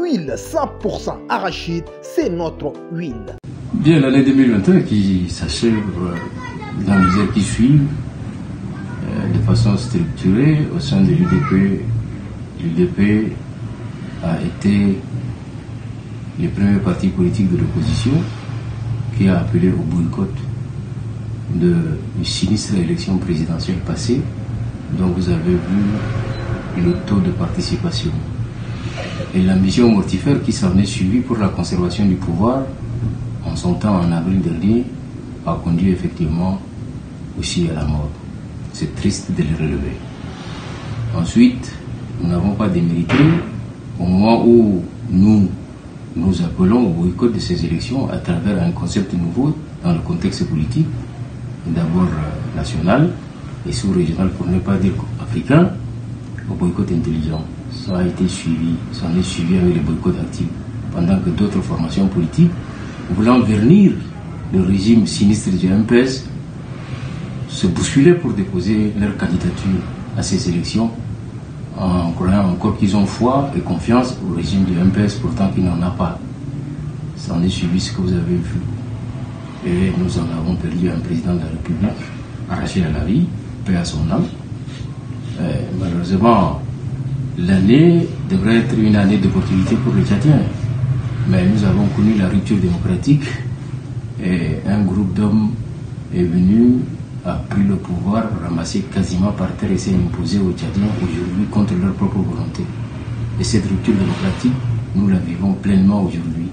l'huile 100% arachide, c'est notre huile. Bien, l'année 2021 qui s'achève dans les heures qui suivent, de façon structurée au sein de l'UDP. L'UDP a été le premier parti politique de l'opposition qui a appelé au boycott de sinistre élection présidentielle passée, dont vous avez vu le taux de participation. Et l'ambition mortifère qui s'en est suivie pour la conservation du pouvoir en son temps en avril dernier a conduit effectivement aussi à la mort. C'est triste de le relever. Ensuite, nous n'avons pas démérité au moment où nous appelons au boycott de ces élections à travers un concept nouveau dans le contexte politique, d'abord national et sous-régional, pour ne pas dire africain, au boycott intelligent. Ça a été suivi, ça en est suivi avec le boycott actif, pendant que d'autres formations politiques, voulant vernir le régime sinistre du MPS, se bousculaient pour déposer leur candidature à ces élections, en croyant encore qu'ils ont foi et confiance au régime du MPS, pourtant qu'il n'en a pas. Ça en est suivi ce que vous avez vu. Et nous en avons perdu un président de la République, arraché à la vie, paix à son âme. Malheureusement, l'année devrait être une année d'opportunité pour les Tchadiens. Mais nous avons connu la rupture démocratique et un groupe d'hommes est venu, a pris le pouvoir, ramassé quasiment par terre et s'est imposé aux Tchadiens aujourd'hui contre leur propre volonté. Et cette rupture démocratique, nous la vivons pleinement aujourd'hui.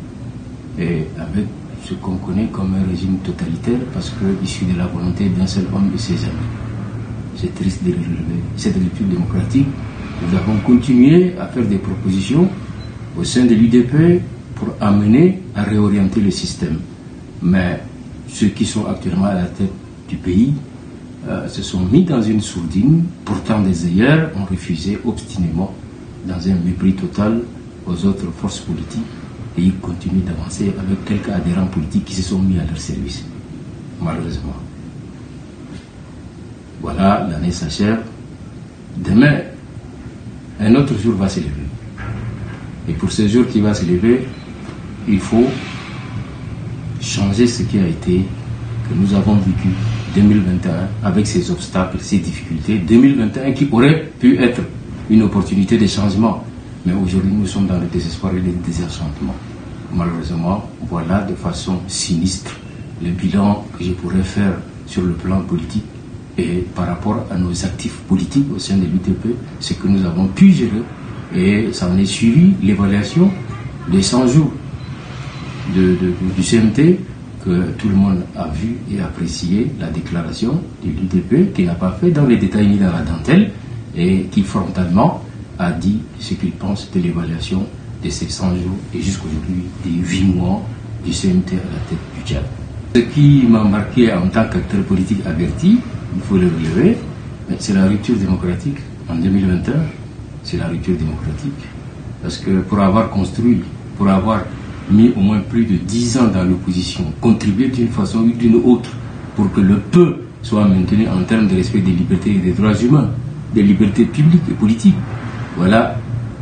Et avec ce qu'on connaît comme un régime totalitaire, parce que issu de la volonté d'un seul homme et ses amis. C'est triste de le relever. Cette rupture démocratique, nous avons continué à faire des propositions au sein de l'UDP pour amener à réorienter le système. Mais ceux qui sont actuellement à la tête du pays se sont mis dans une sourdine, pourtant des ailleurs ont refusé obstinément, dans un mépris total aux autres forces politiques, et ils continuent d'avancer avec quelques adhérents politiques qui se sont mis à leur service, malheureusement. Voilà, l'année s'achève. Demain, un autre jour va se lever. Et pour ce jour qui va se lever, il faut changer ce qui a été, que nous avons vécu 2021 avec ses obstacles, ses difficultés. 2021 qui aurait pu être une opportunité de changement. Mais aujourd'hui, nous sommes dans le désespoir et le désenchantement. Malheureusement, voilà de façon sinistre le bilan que je pourrais faire sur le plan politique et par rapport à nos actifs politiques au sein de l'UDP, ce que nous avons pu gérer. Et ça en est suivi l'évaluation des 100 jours du CMT, que tout le monde a vu et apprécié la déclaration de l'UDP, qui n'a pas fait dans les détails ni dans la dentelle, et qui frontalement a dit ce qu'il pense de l'évaluation de ces 100 jours et jusqu'aujourd'hui des 8 mois du CMT à la tête du Tchad. Ce qui m'a marqué en tant qu'acteur politique averti, il faut le relever, c'est la rupture démocratique en 2021. C'est la rupture démocratique. Parce que pour avoir construit, pour avoir mis au moins plus de 10 ans dans l'opposition, contribuer d'une façon ou d'une autre pour que le peu soit maintenu en termes de respect des libertés et des droits humains, des libertés publiques et politiques. Voilà,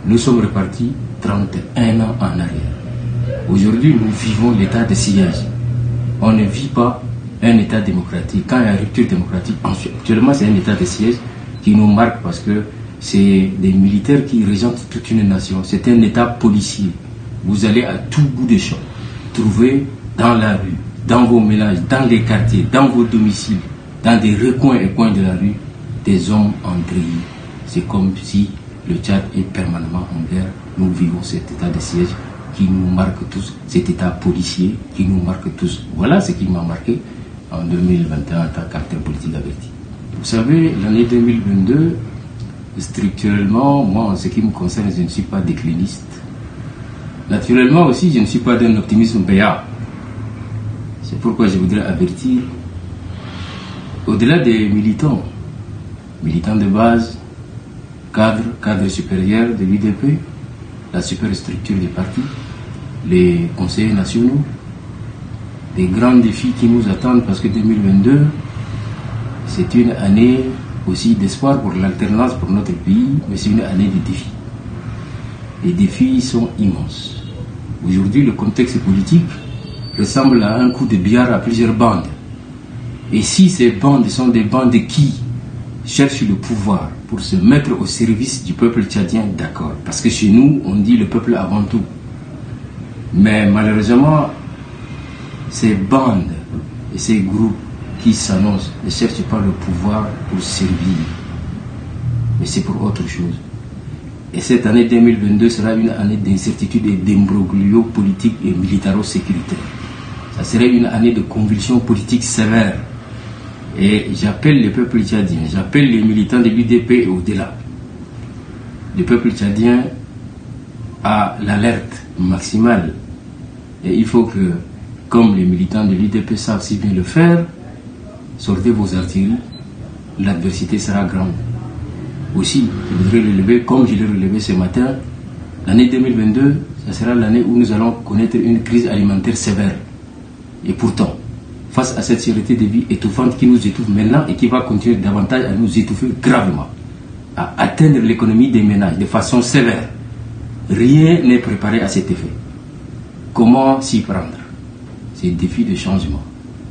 nous sommes repartis 31 ans en arrière. Aujourd'hui, nous vivons l'état de siège. On ne vit pas un état démocratique. Quand il y a une rupture démocratique, actuellement c'est un état de siège qui nous marque parce que c'est des militaires qui régentent toute une nation. C'est un état policier. Vous allez à tout bout des champs trouver dans la rue, dans vos ménages, dans les quartiers, dans vos domiciles, dans des recoins et coins de la rue, des hommes endeuillés. C'est comme si le Tchad est permanemment en guerre. Nous vivons cet état de siège qui nous marque tous, cet état policier qui nous marque tous. Voilà ce qui m'a marqué en 2021 en tant qu'acteur politique averti. Vous savez, l'année 2022, structurellement, moi, en ce qui me concerne, je ne suis pas décliniste. Naturellement aussi, je ne suis pas d'un optimisme béat. C'est pourquoi je voudrais avertir, au-delà des militants de base, cadres supérieurs de l'UDP, la superstructure des partis, les conseillers nationaux, des grands défis qui nous attendent parce que 2022, c'est une année aussi d'espoir pour l'alternance pour notre pays, mais c'est une année de défis. les défis sont immenses. Aujourd'hui, le contexte politique ressemble à un coup de billard à plusieurs bandes. Et si ces bandes sont des bandes qui cherchent le pouvoir pour se mettre au service du peuple tchadien, d'accord. Parce que chez nous, on dit le peuple avant tout. Mais malheureusement, ces bandes et ces groupes qui s'annoncent ne cherchent pas le pouvoir pour servir. Mais c'est pour autre chose. Et cette année 2022 sera une année d'incertitude et d'imbroglio politique et militaro-sécuritaire. Ça serait une année de convulsions politiques sévères. Et j'appelle le peuple tchadien, j'appelle les militants de l'UDP et au-delà. Le peuple tchadien a l'alerte maximale. Et il faut que, comme les militants de l'UDP savent si bien le faire, sortez vos artilleries, l'adversité sera grande. Aussi, je voudrais relever, comme je l'ai relevé ce matin, l'année 2022, ce sera l'année où nous allons connaître une crise alimentaire sévère. Et pourtant, face à cette sécurité de vie étouffante qui nous étouffe maintenant et qui va continuer davantage à nous étouffer gravement, à atteindre l'économie des ménages de façon sévère, rien n'est préparé à cet effet. Comment s'y prendre? C'est un défi de changement.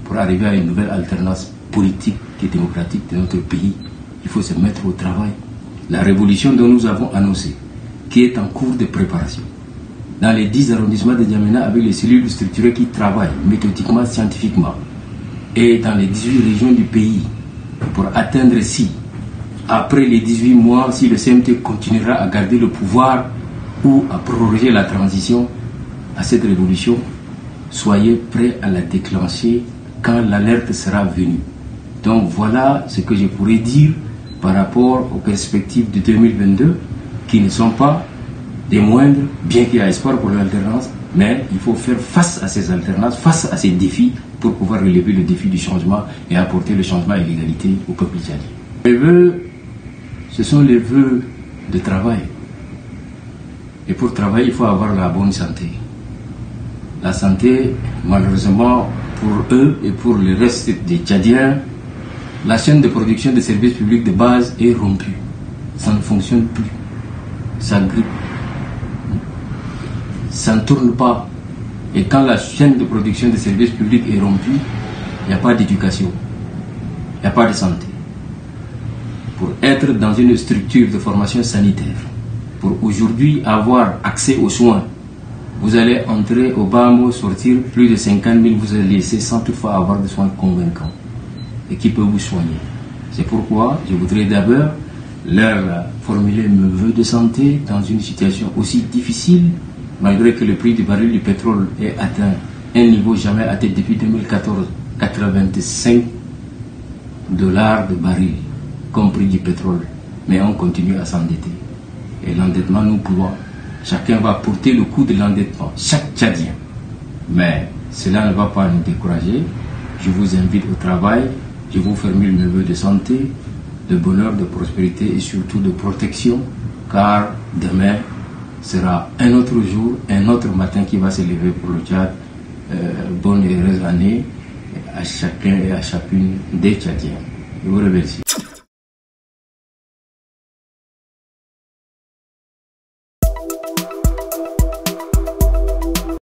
Pour arriver à une nouvelle alternance politique et démocratique de notre pays, il faut se mettre au travail. La révolution dont nous avons annoncé, qui est en cours de préparation, dans les 10 arrondissements de N'Djamena avec les cellules structurées qui travaillent méthodiquement, scientifiquement, et dans les 18 régions du pays, pour atteindre si, après les 18 mois, si le CMT continuera à garder le pouvoir ou à proroger la transition à cette révolution, soyez prêts à la déclencher quand l'alerte sera venue. Donc voilà ce que je pourrais dire par rapport aux perspectives de 2022 qui ne sont pas des moindres, bien qu'il y ait espoir pour l'alternance, mais il faut faire face à ces alternances, face à ces défis pour pouvoir relever le défi du changement et apporter le changement et l'égalité au peuple tchadien. Les vœux, ce sont les vœux de travail. Et pour travailler, il faut avoir la bonne santé. La santé, malheureusement, pour eux et pour le reste des Tchadiens, la chaîne de production des services publics de base est rompue. Ça ne fonctionne plus. Ça grippe. Ça ne tourne pas. Et quand la chaîne de production des services publics est rompue, il n'y a pas d'éducation. Il n'y a pas de santé. Pour être dans une structure de formation sanitaire, pour aujourd'hui avoir accès aux soins, vous allez entrer au bas mot, sortir plus de 50 000, vous allez laisser sans toutefois avoir des soins convaincants et qui peuvent vous soigner. C'est pourquoi je voudrais d'abord leur formuler mes vœux de santé dans une situation aussi difficile, malgré que le prix du baril du pétrole ait atteint un niveau jamais atteint depuis 2014, 85 $ de baril comme prix du pétrole. Mais on continue à s'endetter. Et l'endettement nous ploie. Chacun va porter le coût de l'endettement, chaque Tchadien. Mais cela ne va pas nous décourager. Je vous invite au travail. Je vous formule mes vœux de santé, de bonheur, de prospérité et surtout de protection, car demain sera un autre jour, un autre matin qui va se lever pour le Tchad. Bonne et heureuse année à chacun et à chacune des Tchadiens. Je vous remercie.